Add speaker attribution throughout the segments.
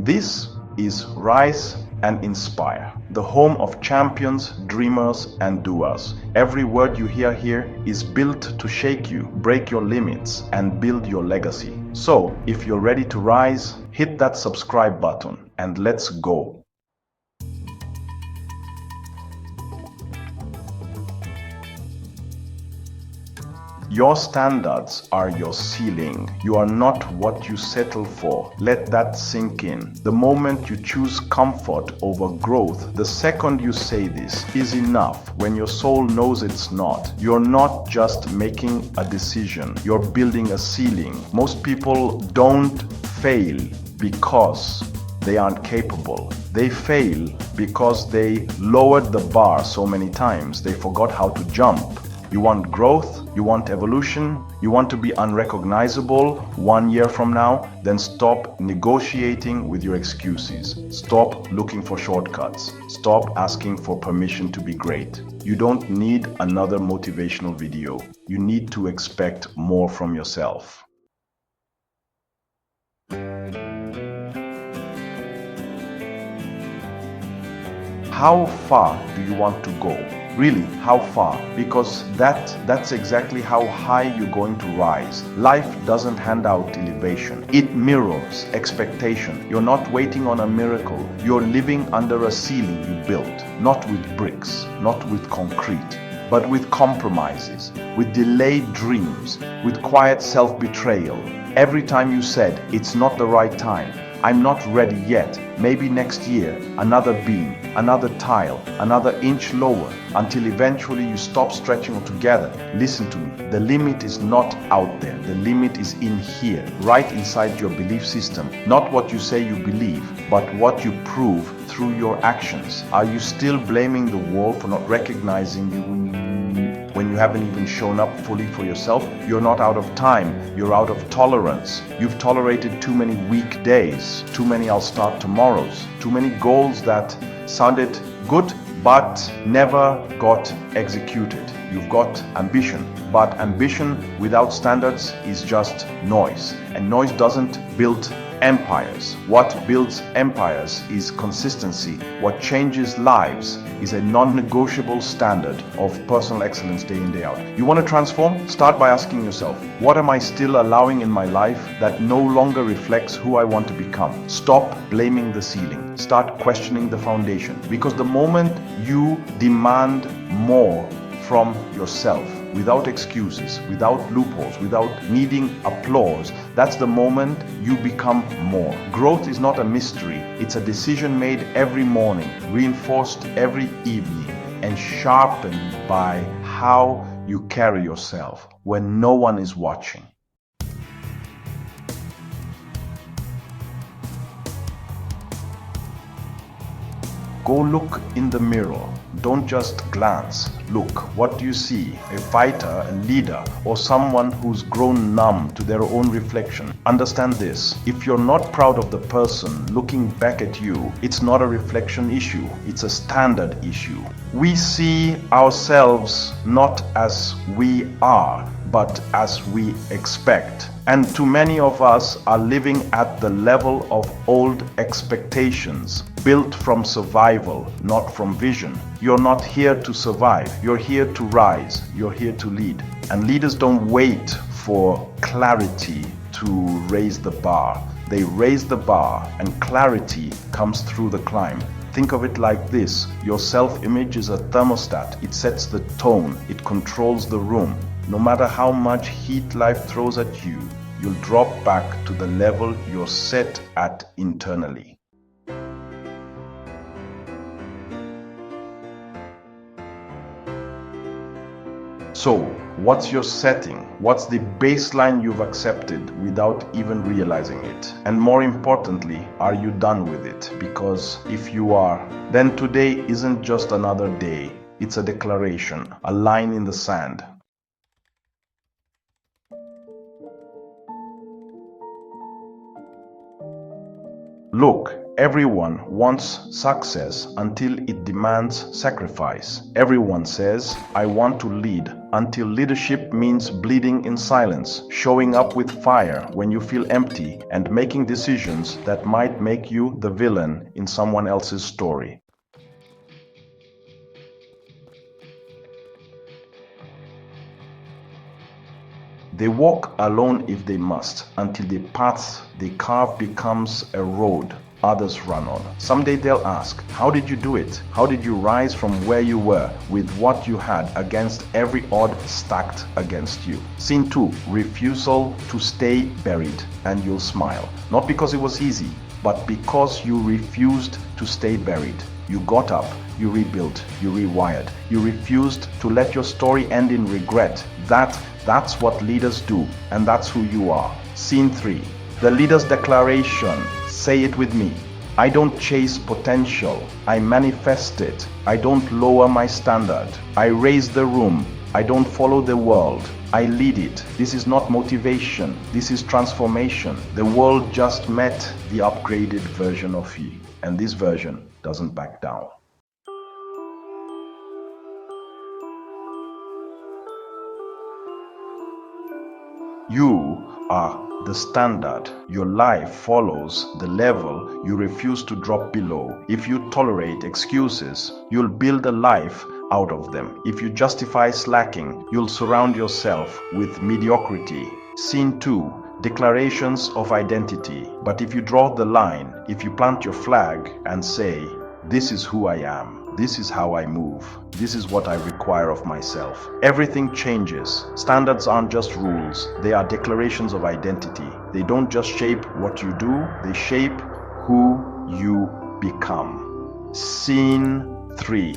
Speaker 1: This is Rise and Inspire, the home of champions, dreamers, and doers. Every word you hear here is built to shake you, break your limits, and build your legacy. So, if you're ready to rise, hit that subscribe button and let's go. Your standards are your ceiling. You are not what you settle for. Let that sink in. The moment you choose comfort over growth, the second you say this is enough when your soul knows it's not. You're not just making a decision. You're building a ceiling. Most people don't fail because they aren't capable. They fail because they lowered the bar so many times they forgot how to jump. You want growth, you want evolution, you want to be unrecognizable 1 year from now, then stop negotiating with your excuses. Stop looking for shortcuts. Stop asking for permission to be great. You don't need another motivational video. You need to expect more from yourself. How far do you want to go? Really, how far? Because that's exactly how high you're going to rise. Life doesn't hand out elevation. It mirrors expectation. You're not waiting on a miracle. You're living under a ceiling you built, not with bricks, not with concrete, but with compromises, with delayed dreams, with quiet self-betrayal. Every time you said, it's not the right time, I'm not ready yet, maybe next year, another beam, another tile, another inch lower, until eventually you stop stretching altogether. Listen to me, the limit is not out there, the limit is in here, right inside your belief system. Not what you say you believe, but what you prove through your actions. Are you still blaming the wall for not recognizing you when you haven't even shown up fully for yourself? You're not out of time, you're out of tolerance. You've tolerated too many weak days, too many I'll start tomorrows, too many goals that sounded good but never got executed. You've got ambition, but ambition without standards is just noise, and noise doesn't build empires. What builds empires is consistency. What changes lives is a non-negotiable standard of personal excellence day in, day out. You want to transform? Start by asking yourself, what am I still allowing in my life that no longer reflects who I want to become? Stop blaming the ceiling. Start questioning the foundation. Because the moment you demand more from yourself, without excuses, without loopholes, without needing applause, that's the moment you become more. Growth is not a mystery. It's a decision made every morning, reinforced every evening, and sharpened by how you carry yourself when no one is watching. Go look in the mirror. Don't just glance. Look, what do you see? A fighter, a leader, or someone who's grown numb to their own reflection? Understand this. If you're not proud of the person looking back at you, it's not a reflection issue. It's a standard issue. We see ourselves not as we are, but as we expect. And too many of us are living at the level of old expectations, built from survival, not from vision. You're not here to survive. You're here to rise. You're here to lead. And leaders don't wait for clarity to raise the bar. They raise the bar, and clarity comes through the climb. Think of it like this. Your self-image is a thermostat. It sets the tone. It controls the room. No matter how much heat life throws at you, you'll drop back to the level you're set at internally. So, what's your setting? What's the baseline you've accepted without even realizing it? And more importantly, are you done with it? Because if you are, then today isn't just another day. It's a declaration, a line in the sand. Look, everyone wants success until it demands sacrifice. Everyone says, I want to lead until leadership means bleeding in silence, showing up with fire when you feel empty, and making decisions that might make you the villain in someone else's story. They walk alone if they must, until the path they carve becomes a road others run on. Someday they'll ask, how did you do it? How did you rise from where you were with what you had against every odd stacked against you? Scene 2, refusal to stay buried, and you'll smile. Not because it was easy, but because you refused to stay buried. You got up, you rebuilt, you rewired. You refused to let your story end in regret. That's what leaders do, and that's who you are. Scene 3, the leader's declaration. Say it with me. I don't chase potential, I manifest it. I don't lower my standard. I raise the room. I don't follow the world. I lead it. This is not motivation. This is transformation. The world just met the upgraded version of you, and this version doesn't back down. You are the standard. Your life follows the level you refuse to drop below. If you tolerate excuses, you'll build a life out of them. If you justify slacking, you'll surround yourself with mediocrity. Scene 2, declarations of identity. But if you draw the line, if you plant your flag and say, this is who I am, this is how I move, this is what I require of myself, everything changes. Standards aren't just rules, they are declarations of identity. They don't just shape what you do, they shape who you become. Scene 3,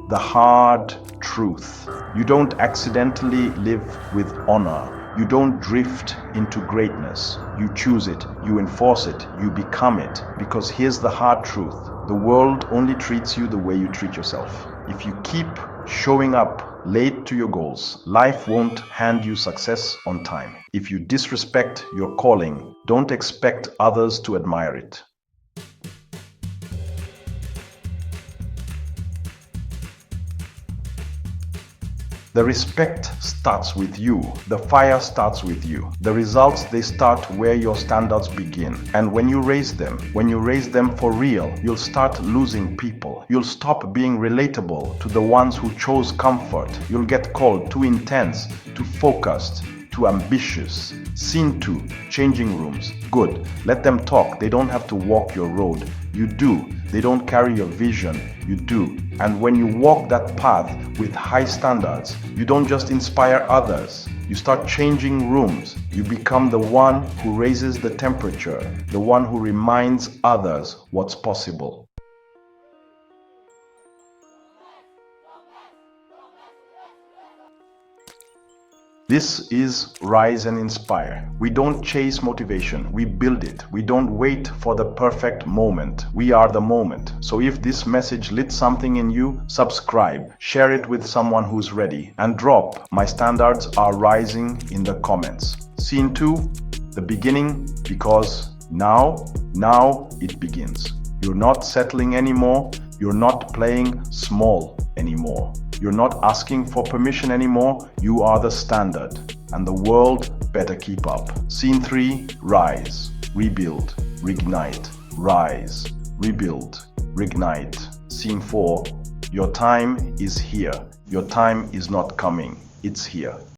Speaker 1: the hard truth. You don't accidentally live with honor. You don't drift into greatness. You choose it, you enforce it, you become it. Because here's the hard truth. The world only treats you the way you treat yourself. If you keep showing up late to your goals, life won't hand you success on time. If you disrespect your calling, don't expect others to admire it. The respect starts with you. The fire starts with you. The results, they start where your standards begin. And when you raise them for real, you'll start losing people. You'll stop being relatable to the ones who chose comfort. You'll get called too intense, too focused, too ambitious. Scene 2, changing rooms. Good. Let them talk. They don't have to walk your road. You do. They don't carry your vision. You do. And when you walk that path with high standards, you don't just inspire others. You start changing rooms. You become the one who raises the temperature, the one who reminds others what's possible. This is Rise and Inspire. We don't chase motivation, we build it. We don't wait for the perfect moment. We are the moment. So if this message lit something in you, subscribe, share it with someone who's ready, and drop "My standards are rising" in the comments. Scene 2, the beginning, because now it begins. You're not settling anymore. You're not playing small anymore. You're not asking for permission anymore. You are the standard, and the world better keep up. Scene 3, rise, rebuild, reignite, rise, rebuild, reignite. Scene 4, your time is here. Your time is not coming, it's here.